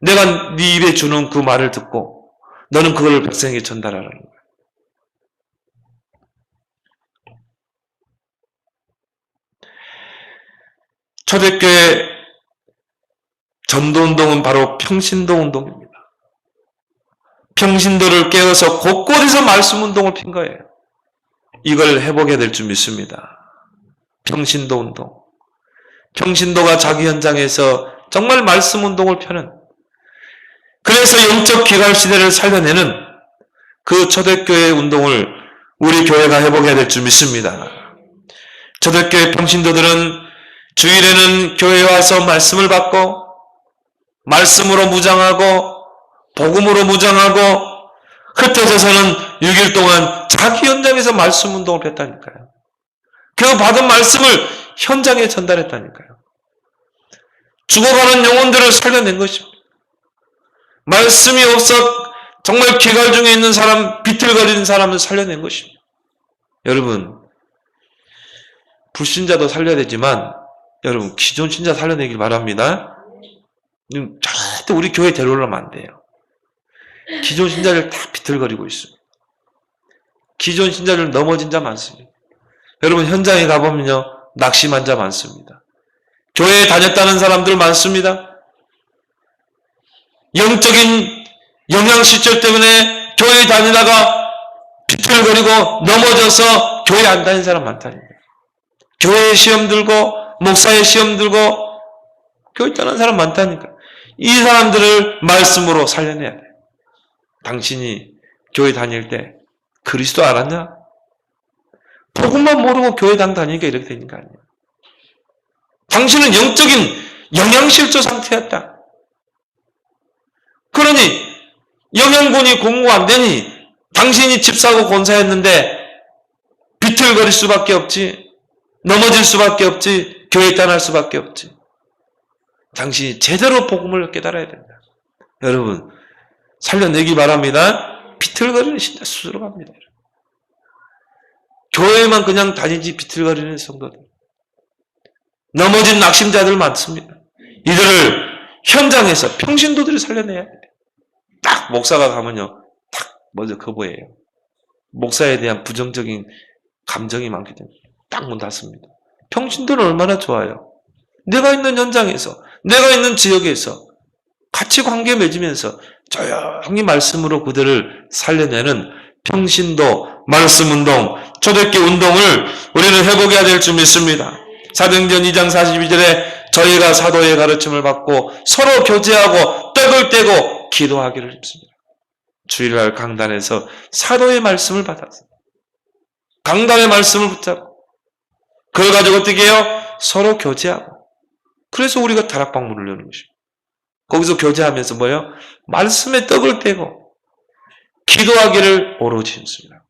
내가 네 입에 주는 그 말을 듣고 너는 그걸 백성에게 전달하라는 거예요. 초대교회 전도운동은 바로 평신도 운동입니다. 평신도를 깨워서 곳곳에서 말씀운동을 핀 거예요. 이걸 해보게 될 줄 믿습니다. 평신도 운동. 평신도가 자기 현장에서 정말 말씀운동을 펴는 그래서 영적 기갈시대를 살려내는 그 초대교회 운동을 우리 교회가 해보게 될 줄 믿습니다. 초대교회 평신도들은 주일에는 교회에 와서 말씀을 받고 말씀으로 무장하고 복음으로 무장하고 흩어져서는 6일 동안 자기 현장에서 말씀 운동을 폈다니까요. 그 받은 말씀을 현장에 전달했다니까요. 죽어가는 영혼들을 살려낸 것입니다. 말씀이 없어 정말 기갈 중에 있는 사람, 비틀거리는 사람을 살려낸 것입니다. 여러분, 불신자도 살려야 되지만 여러분 기존 신자 살려내길 바랍니다. 절대 우리 교회 데려오려면 안 돼요. 기존 신자를 다 비틀거리고 있습니다. 기존 신자를 넘어진 자 많습니다. 여러분 현장에 가보면요 낙심한 자 많습니다. 교회에 다녔다는 사람들 많습니다. 영적인 영양실조 때문에 교회에 다니다가 비틀거리고 넘어져서 교회 안 다니는 사람 많다니까요. 교회에 시험 들고 목사의 시험 들고 교회 떠난 사람 많다니까. 이 사람들을 말씀으로 살려내야 돼요. 당신이 교회 다닐 때 그리스도 알았냐? 복음만 모르고 교회당 다니니까 이렇게 되는 거 아니야. 당신은 영적인 영양실조 상태였다. 그러니 영양분이 공부가 안 되니 당신이 집 사고 권사했는데 비틀거릴 수밖에 없지. 넘어질 수밖에 없지. 교회 떠날 수밖에 없지. 당신이 제대로 복음을 깨달아야 된다. 여러분 살려내기 바랍니다. 비틀거리는 신자 스스로 갑니다. 교회만 그냥 다니지 비틀거리는 성도들. 넘어진 낙심자들 많습니다. 이들을 현장에서 평신도들이 살려내야 돼요. 딱 목사가 가면요. 딱 먼저 거부해요. 목사에 대한 부정적인 감정이 많기 때문에 딱 문 닫습니다. 평신도는 얼마나 좋아요. 내가 있는 현장에서 내가 있는 지역에서 같이 관계 맺으면서 조용히 말씀으로 그들을 살려내는 평신도 말씀운동, 초대교회 운동을 우리는 회복해야 될 줄 믿습니다. 사도행전 2장 42절에 저희가 사도의 가르침을 받고 서로 교제하고 떡을 떼고 기도하기를 힘씁니다. 주일날 강단에서 사도의 말씀을 받아서 강단의 말씀을 붙잡고 그걸 가지고 어떻게 해요? 서로 교제하고 그래서 우리가 다락방문을 여는 것입니다. 거기서 교제하면서 뭐예요? 말씀에 떡을 떼고 기도하기를 오로지 힘씁니다.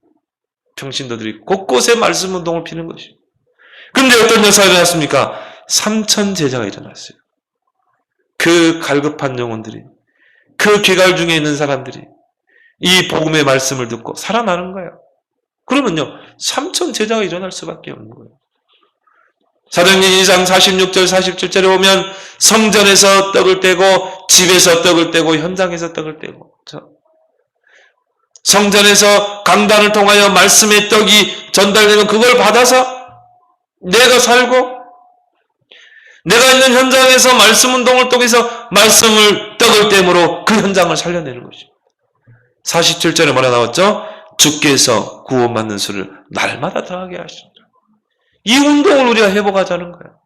평신도들이 곳곳에 말씀 운동을 피는 것입니다. 그런데 어떤 역사가 일어났습니까? 3,000 제자가 일어났어요. 그 갈급한 영혼들이 그 기갈 중에 있는 사람들이 이 복음의 말씀을 듣고 살아나는 거예요. 그러면요 3,000 제자가 일어날 수밖에 없는 거예요. 사도행전 2장 46절 47절에 보면 성전에서 떡을 떼고 집에서 떡을 떼고 현장에서 떡을 떼고 성전에서 강단을 통하여 말씀의 떡이 전달되면 그걸 받아서 내가 살고 내가 있는 현장에서 말씀 운동을 통해서 말씀을 떡을 떼므로 그 현장을 살려내는 것입니다. 47절에 뭐라 나왔죠? 주께서 구원받는 수를 날마다 더하게 하신다. 이 운동을 우리가 회복하자는 거예요.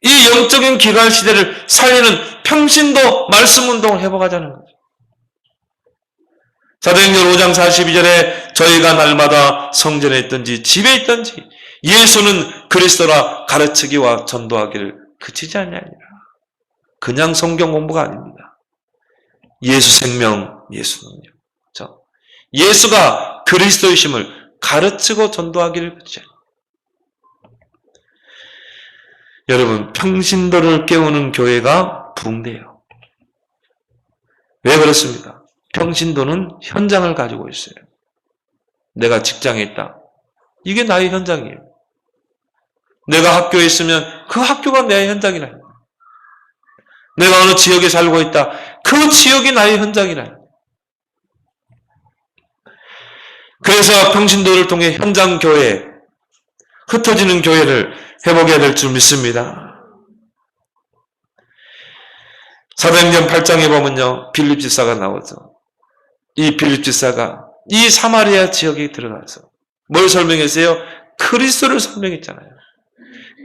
이 영적인 기갈 시대를 살리는 평신도 말씀 운동을 회복하자는 거죠. 사도행전 5장 42절에 저희가 날마다 성전에 있든지 집에 있든지 예수는 그리스도라 가르치기와 전도하기를 그치지 아니하니라. 그냥 성경 공부가 아닙니다. 예수 생명, 예수 능력. 예수가 그리스도이심을 가르치고 전도하기를 그치지 아니하니라. 여러분 평신도를 깨우는 교회가 붕대요. 왜 그렇습니까? 평신도는 현장을 가지고 있어요. 내가 직장에 있다. 이게 나의 현장이에요. 내가 학교에 있으면 그 학교가 나의 현장이라. 내가 어느 지역에 살고 있다. 그 지역이 나의 현장이라. 그래서 평신도를 통해 현장 교회, 흩어지는 교회를 회복해야 될 줄 믿습니다. 사도행전 8장에 보면요. 빌립 집사가 나오죠. 이 빌립 집사가 이 사마리아 지역에 들어가서 뭘 설명했어요? 그리스도를 설명했잖아요.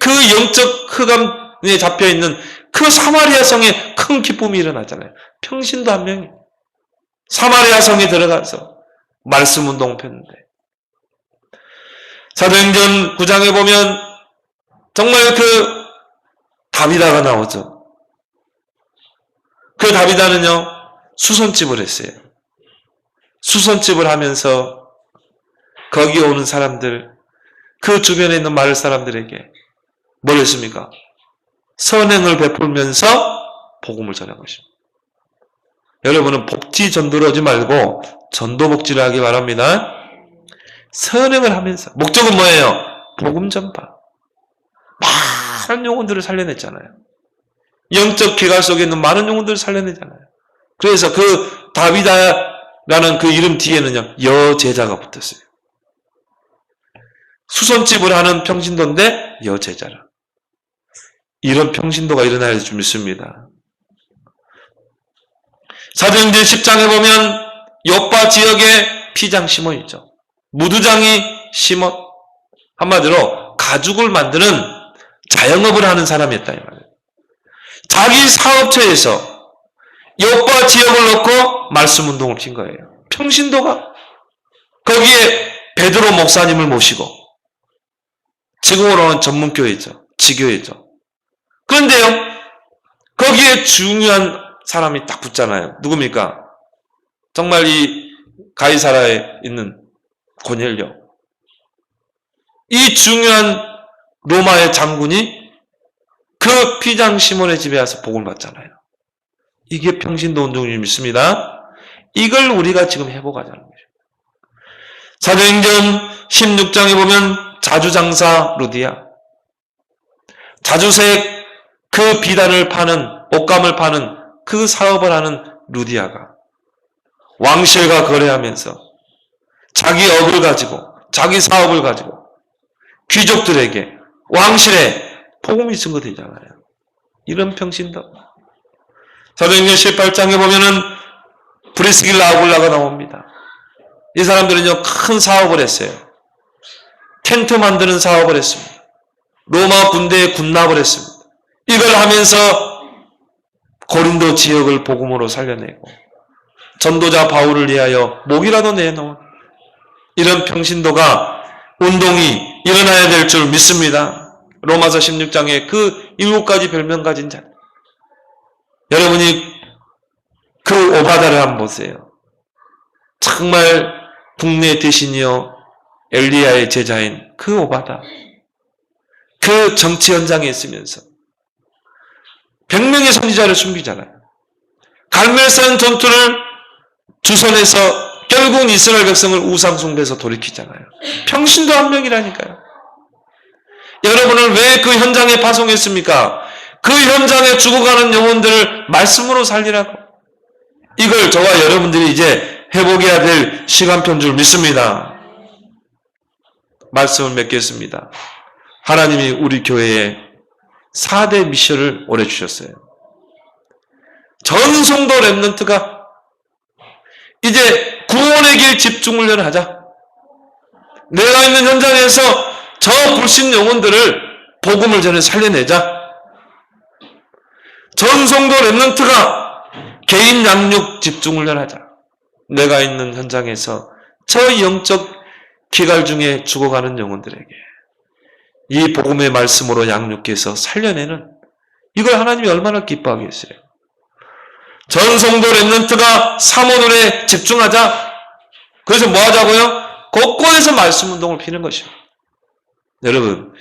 그 영적 흑암에 잡혀있는 그 사마리아 성에 큰 기쁨이 일어나잖아요. 평신도 한 명이 사마리아 성에 들어가서 말씀 운동 폈는데 사도행전 9장에 보면 정말 그 다비다가 나오죠. 그 다비다는요 수선집을 했어요. 수선집을 하면서 거기 오는 사람들, 그 주변에 있는 마을 사람들에게 뭘 했습니까? 선행을 베풀면서 복음을 전한 것입니다. 여러분은 복지 전도를 하지 말고 전도 복지를 하기 바랍니다. 선행을 하면서 목적은 뭐예요? 복음 전파. 많은 영혼들을 살려냈잖아요. 영적 기갈 속에 있는 많은 영혼들을 살려내잖아요. 그래서 그 다비다라는 그 이름 뒤에는요 여제자가 붙었어요. 수선집을 하는 평신도인데 여제자라. 이런 평신도가 일어나야 줄 믿습니다. 사도행전 10장에 보면 요파 지역에 피장 시몬이죠. 무두장이 시몬, 한마디로 가죽을 만드는 자영업을 하는 사람이었다 이 말이에요. 자기 사업처에서 여호와 지역을 놓고 말씀 운동을 핀 거예요. 평신도가 거기에 베드로 목사님을 모시고 지금으로는 전문교회죠. 지교회죠. 그런데요, 거기에 중요한 사람이 딱 붙잖아요. 누굽니까? 정말 이 가이사라에 있는 고넬료. 이 중요한 로마의 장군이 그 피장 시몬의 집에 와서 복을 받잖아요. 이게 평신도 운동을 믿습니다. 이걸 우리가 지금 해보가자는 거죠. 사도행전 16장에 보면 자주장사 루디아, 자주색 그 비단을 파는, 옷감을 파는 그 사업을 하는 루디아가 왕실과 거래하면서 자기 업을 가지고, 자기 사업을 가지고 귀족들에게 왕실에 복음이 증거되잖아요. 이런 평신도. 사도행전 18장에 보면은 브리스길라 아굴라가 나옵니다. 이 사람들은요, 큰 사업을 했어요. 텐트 만드는 사업을 했습니다. 로마 군대에 군납을 했습니다. 이걸 하면서 고린도 지역을 복음으로 살려내고 전도자 바울을 위하여 목이라도 내놓은 이런 평신도가 운동이 일어나야 될 줄 믿습니다. 로마서 16장에 그 7가지 별명 가진 자. 여러분이 그 오바다를 한번 보세요. 정말 국내 대신이요 엘리야의 제자인 그 오바다. 그 정치 현장에 있으면서 100명의 선지자를 숨기잖아요. 갈멜산 전투를 주선해서 결국 이스라엘 백성을 우상숭배에서 돌이키잖아요. 평신도 한 명이라니까요. 여러분을 왜 그 현장에 파송했습니까? 그 현장에 죽어가는 영혼들을 말씀으로 살리라고. 이걸 저와 여러분들이 이제 회복해야 될 시간표인 줄 믿습니다. 말씀을 맺겠습니다. 하나님이 우리 교회에 4대 미션을 올해 주셨어요. 전 성도 랩런트가 이제 구원의 길 집중훈련을 하자. 내가 있는 현장에서 저 불신 영혼들을 복음을 전해 살려내자. 전 성도 랩런트가 개인 양육 집중훈련을 하자. 내가 있는 현장에서 저 영적 기갈 중에 죽어가는 영혼들에게 이 복음의 말씀으로 양육해서 살려내는, 이걸 하나님이 얼마나 기뻐하겠어요. 전 성도 랩런트가 사모론에 집중하자. 그래서 뭐 하자고요? 곳곳에서 말씀 운동을 피는 것이요. 여러분,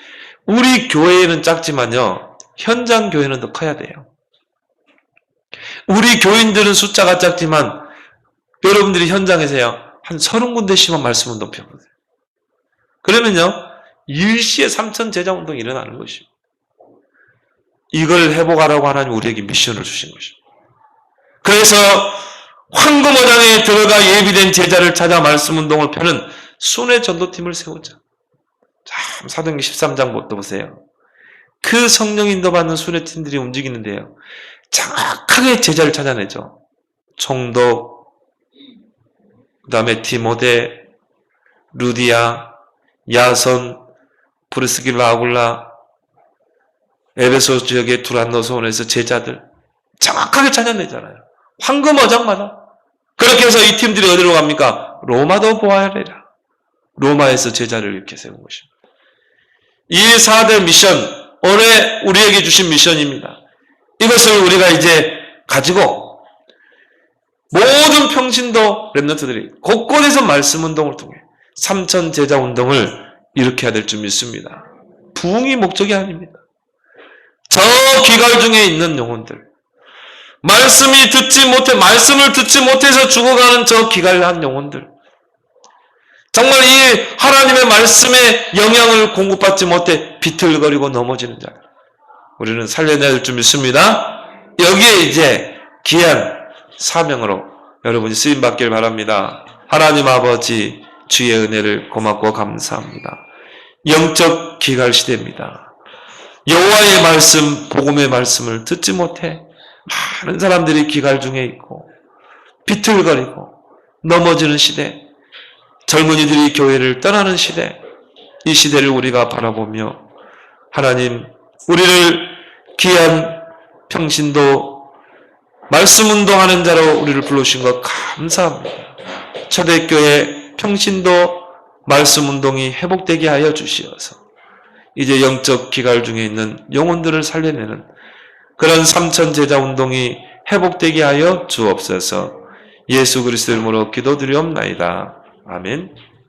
우리 교회는 작지만요, 현장 교회는 더 커야 돼요. 우리 교인들은 숫자가 작지만 여러분들이 현장에서요, 한 30군데씩만 말씀 운동 펴보세요. 그러면요, 일시에 3천 제자 운동이 일어나는 것이요. 이걸 회복하라고 하나님 우리에게 미션을 주신 것이요. 그래서 황금어장에 들어가 예비된 제자를 찾아 말씀 운동을 펴는 순회 전도팀을 세우자. 참, 사도행전 13장부터 보세요. 그 성령 인도받는 순회팀들이 움직이는데요, 정확하게 제자를 찾아내죠. 총독, 그 다음에 디모데, 루디아, 야선, 브리스길라 아굴라, 에베소 지역의 두란노소원에서 제자들 정확하게 찾아내잖아요. 황금어장마다. 그렇게 해서 이 팀들이 어디로 갑니까? 로마도 보아야 되라. 로마에서 제자를 이렇게 세운 것입니다. 이 4대 미션, 올해 우리에게 주신 미션입니다. 이것을 우리가 이제 가지고 모든 평신도 랩런트들이 곳곳에서 말씀 운동을 통해 3천 제자 운동을 일으켜야 될 줄 믿습니다. 부흥이 목적이 아닙니다. 저 기갈 중에 있는 영혼들, 말씀을 듣지 못해서 죽어가는 저 기갈한 영혼들, 정말 이 하나님의 말씀의 영향을 공급받지 못해 비틀거리고 넘어지는 자, 우리는 살려내야 될 줄 믿습니다. 여기에 이제 귀한 사명으로 여러분이 쓰임받길 바랍니다. 하나님 아버지, 주의 은혜를 고맙고 감사합니다. 영적 기갈 시대입니다. 여호와의 말씀, 복음의 말씀을 듣지 못해 많은 사람들이 기갈 중에 있고 비틀거리고 넘어지는 시대, 젊은이들이 교회를 떠나는 시대, 이 시대를 우리가 바라보며 하나님, 우리를 귀한 평신도 말씀 운동하는 자로 우리를 불러주신 것 감사합니다. 초대교회 평신도 말씀 운동이 회복되게 하여 주시어서 이제 영적 기갈 중에 있는 영혼들을 살려내는 그런 삼천 제자 운동이 회복되게 하여 주옵소서. 예수 그리스도 이름으로 기도드리옵나이다. 아멘.